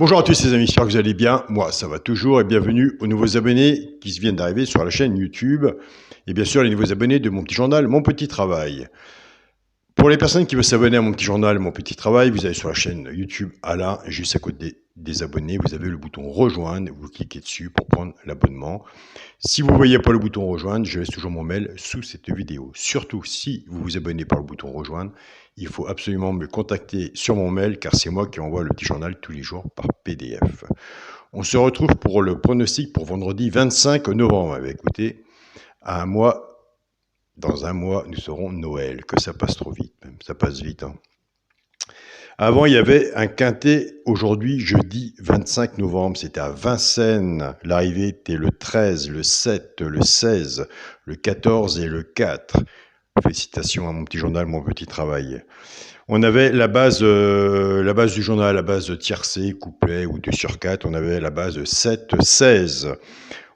Bonjour à tous les amis, j'espère que vous allez bien. Moi, ça va toujours et bienvenue aux nouveaux abonnés qui viennent d'arriver sur la chaîne YouTube et bien sûr les nouveaux abonnés de mon petit journal, Mon Petit Travail. Pour les personnes qui veulent s'abonner à mon petit journal, Mon Petit Travail, vous allez sur la chaîne YouTube Alain, juste à côté des abonnés, vous avez le bouton rejoindre, vous cliquez dessus pour prendre l'abonnement. Si vous ne voyez pas le bouton rejoindre, je laisse toujours mon mail sous cette vidéo. Surtout si vous vous abonnez par le bouton rejoindre, il faut absolument me contacter sur mon mail car c'est moi qui envoie le petit journal tous les jours par PDF. On se retrouve pour le pronostic pour vendredi 25 novembre. Écoutez, dans un mois, nous serons Noël. Que ça passe trop vite, même. Ça passe vite. Hein. Avant, il y avait un quintet. Aujourd'hui, jeudi 25 novembre, c'était à Vincennes. L'arrivée était le 13, le 7, le 16, le 14 et le 4. Félicitations à mon petit journal, Mon Petit Travail. On avait la base du journal, la base tiercé, couplet ou 2 sur 4. On avait la base 7, 16.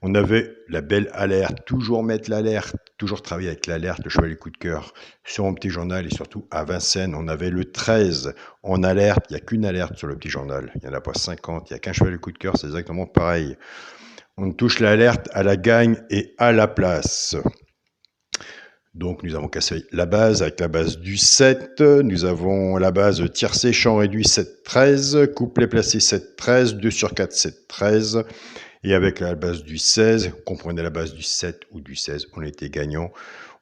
On avait la belle alerte, toujours mettre l'alerte, toujours travailler avec l'alerte, le cheval coup de cœur sur mon petit journal et surtout à Vincennes, on avait le 13 en alerte. Il n'y a qu'une alerte sur le petit journal, il n'y en a pas 50, il n'y a qu'un cheval coup de cœur, c'est exactement pareil. On touche l'alerte à la gagne et à la place. Donc nous avons cassé la base avec la base du 7, nous avons la base tiercé, champ réduit 7-13, couplet placé 7-13, 2 sur 4 7-13, et avec la base du 16, comprenez la base du 7 ou du 16, on était gagnant.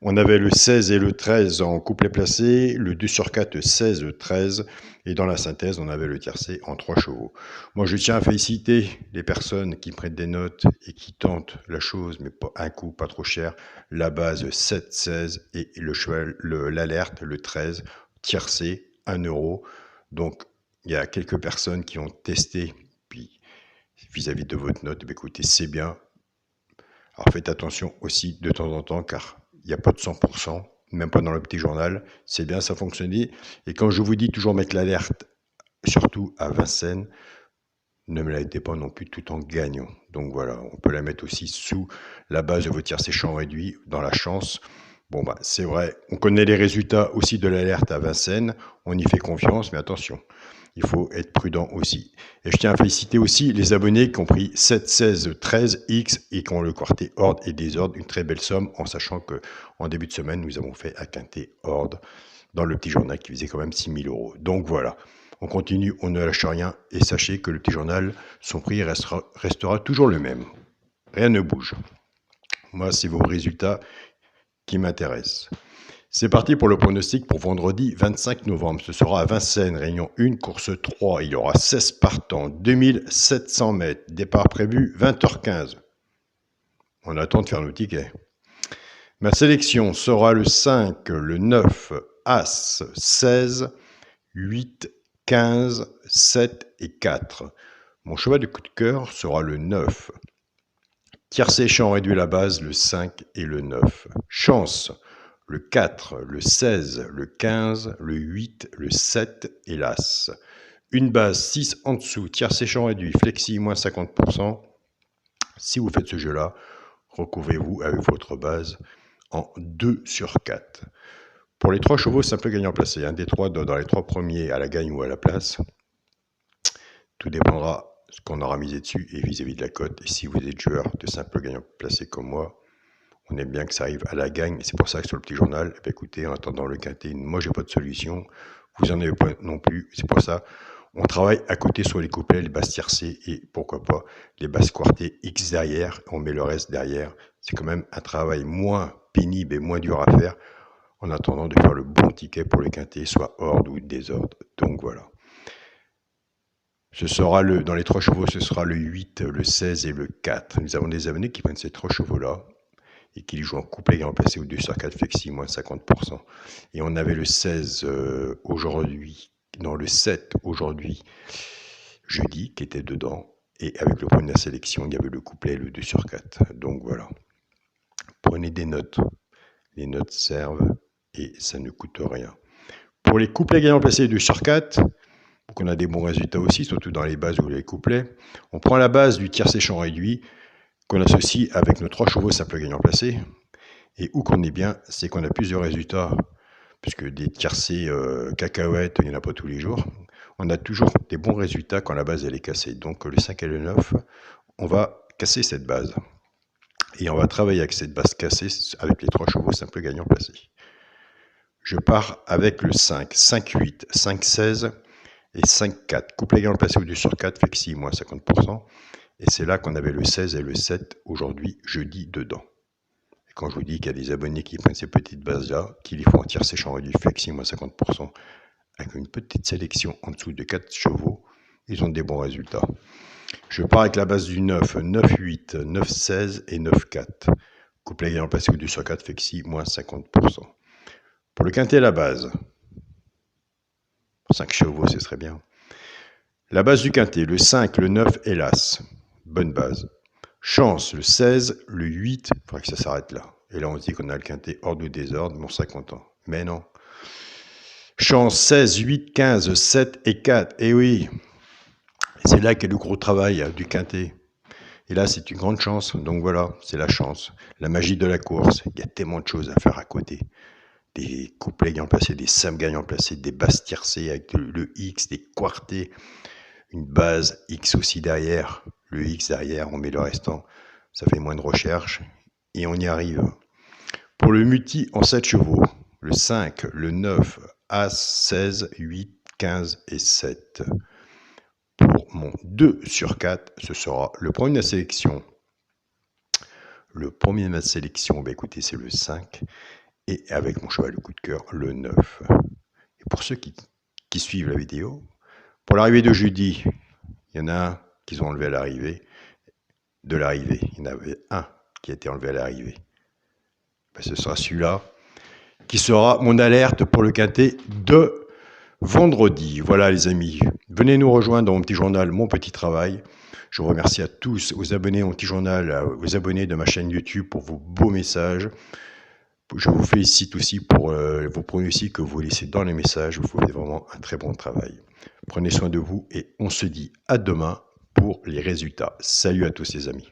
On avait le 16 et le 13 en couplet placé, le 2 sur 4 16-13, et dans la synthèse, on avait le tiercé en 3 chevaux. Moi, je tiens à féliciter les personnes qui prennent des notes et qui tentent la chose, mais pas un coup, pas trop cher. La base 7-16 et le cheval, l'alerte, le 13, tiercé, 1 euro. Donc, il y a quelques personnes qui ont testé, puis vis-à-vis de votre note, écoutez, c'est bien. Alors, faites attention aussi de temps en temps, car il n'y a pas de 100%, même pas dans le petit journal. C'est bien, ça fonctionnait. Et quand je vous dis toujours mettre l'alerte, surtout à Vincennes, ne me la mettez pas non plus tout en gagnant. Donc voilà, on peut la mettre aussi sous la base de vos tiercés champs réduits, dans la chance. Bon, bah, c'est vrai, on connaît les résultats aussi de l'alerte à Vincennes, on y fait confiance, mais attention, il faut être prudent aussi. Et je tiens à féliciter aussi les abonnés qui ont pris 7, 16, 13 X et qui ont le quartet ordre et désordre, une très belle somme, en sachant qu'en début de semaine, nous avons fait un quintet ordre dans le petit journal qui faisait quand même 6 000 euros. Donc voilà, on continue, on ne lâche rien, et sachez que le petit journal, son prix restera toujours le même. Rien ne bouge. Moi, c'est vos résultats qui m'intéressent. C'est parti pour le pronostic pour vendredi 25 novembre. Ce sera à Vincennes, réunion 1, course 3. Il y aura 16 partants, 2700 mètres. Départ prévu 20h15. On attend de faire nos tickets. Ma sélection sera le 5, le 9, As, 16, 8, 15, 7 et 4. Mon cheval de coup de cœur sera le 9. Tiercé champ réduit la base, le 5 et le 9. Chance, le 4, le 16, le 15, le 8, le 7 et l'As. Une base 6 en dessous, tiercé champ réduit, flexi moins 50%. Si vous faites ce jeu-là, recouvrez-vous avec votre base en 2 sur 4. Pour les 3 chevaux, simple gagnant placé. Un des 3 dans les 3 premiers à la gagne ou à la place. Tout dépendra ce qu'on aura misé dessus et vis-à-vis de la cote. Et si vous êtes joueur de simple gagnant placé comme moi, on aime bien que ça arrive à la gagne. Et c'est pour ça que sur le petit journal, écoutez, en attendant le quintet, moi j'ai pas de solution. Vous en avez pas non plus. C'est pour ça on travaille à côté sur les couplets, les basses tiercées et pourquoi pas les basses quartées X derrière. On met le reste derrière. C'est quand même un travail moins pénible et moins dur à faire en attendant de faire le bon ticket pour le quintet, soit ordre ou désordre. Donc voilà. Ce sera dans les 3 chevaux, ce sera le 8, le 16 et le 4. Nous avons des abonnés qui prennent ces 3 chevaux-là et qui les jouent en couplet et en placé ou 2 sur 4 flexi, moins 50%. Et on avait le 16 aujourd'hui, non le 7 aujourd'hui, jeudi, qui était dedans. Et avec le point de la sélection, il y avait le couplet et le 2 sur 4. Donc voilà. Prenez des notes. Les notes servent et ça ne coûte rien. Pour les couplets gagnants placés 2 sur 4, pour qu'on a des bons résultats aussi, surtout dans les bases ou les couplets, on prend la base du tiercé champ réduit qu'on associe avec nos 3 chevaux simple gagnant placé. Et où qu'on est bien, c'est qu'on a plusieurs résultats, puisque des tiercés cacahuètes, il n'y en a pas tous les jours. on a toujours des bons résultats quand la base elle est cassée. Donc le 5 et le 9, on va casser cette base. Et on va travailler avec cette base cassée avec les 3 chevaux simples gagnants placés. Je pars avec le 5, 5-8, 5-16 et 5-4. Couplet gagnant placé au 2 sur 4, flexi moins 50%. Et c'est là qu'on avait le 16 et le 7 aujourd'hui, jeudi, dedans. Et quand je vous dis qu'il y a des abonnés qui prennent ces petites bases-là, qu'il y faut en tirer séchant réduit, flexi moins 50%, avec une petite sélection en dessous de 4 chevaux, ils ont des bons résultats. Je pars avec la base du 9, 9-8, 9-16 et 9-4. Couplet gagnant placé au 2 sur 4, flexi moins 50%. Pour le quintet, la base. 5 chevaux, ce serait bien. La base du quintet, le 5, le 9 et l'As. Bonne base. Chance, le 16, le 8, il faudrait que ça s'arrête là. Et là, on se dit qu'on a le quintet hors de désordre, bon, 50 ans. Mais non. Chance, 16, 8, 15, 7 et 4. Et oui, c'est là qu'est le gros travail du quintet. Et là, c'est une grande chance. Donc voilà, c'est la chance. La magie de la course. Il y a tellement de choses à faire à côté. Des couplets gagnants placés, des simples gagnants placés, des basses tiercées avec le X, des quartés, une base X aussi derrière. Le X derrière, on met le restant. Ça fait moins de recherche. Et on y arrive. Pour le multi en 7 chevaux, le 5, le 9, As, 16, 8, 15 et 7. Pour mon 2 sur 4, ce sera le premier de la sélection. Le premier de ma sélection, bah écoutez, c'est le 5. Et avec mon cheval de coup de cœur, le 9. Et pour ceux qui suivent la vidéo, pour l'arrivée de jeudi, il y en a un qu'ils ont enlevé à l'arrivée. De l'arrivée, il y en avait un qui a été enlevé à l'arrivée. Ben, ce sera celui-là qui sera mon alerte pour le quintet de vendredi. Voilà les amis, venez nous rejoindre dans mon petit journal, mon petit travail. Je vous remercie à tous, aux abonnés de mon petit journal, aux abonnés de ma chaîne YouTube pour vos beaux messages. Je vous félicite aussi pour vos pronostics que vous laissez dans les messages. Vous faites vraiment un très bon travail. Prenez soin de vous et on se dit à demain pour les résultats. Salut à tous les amis.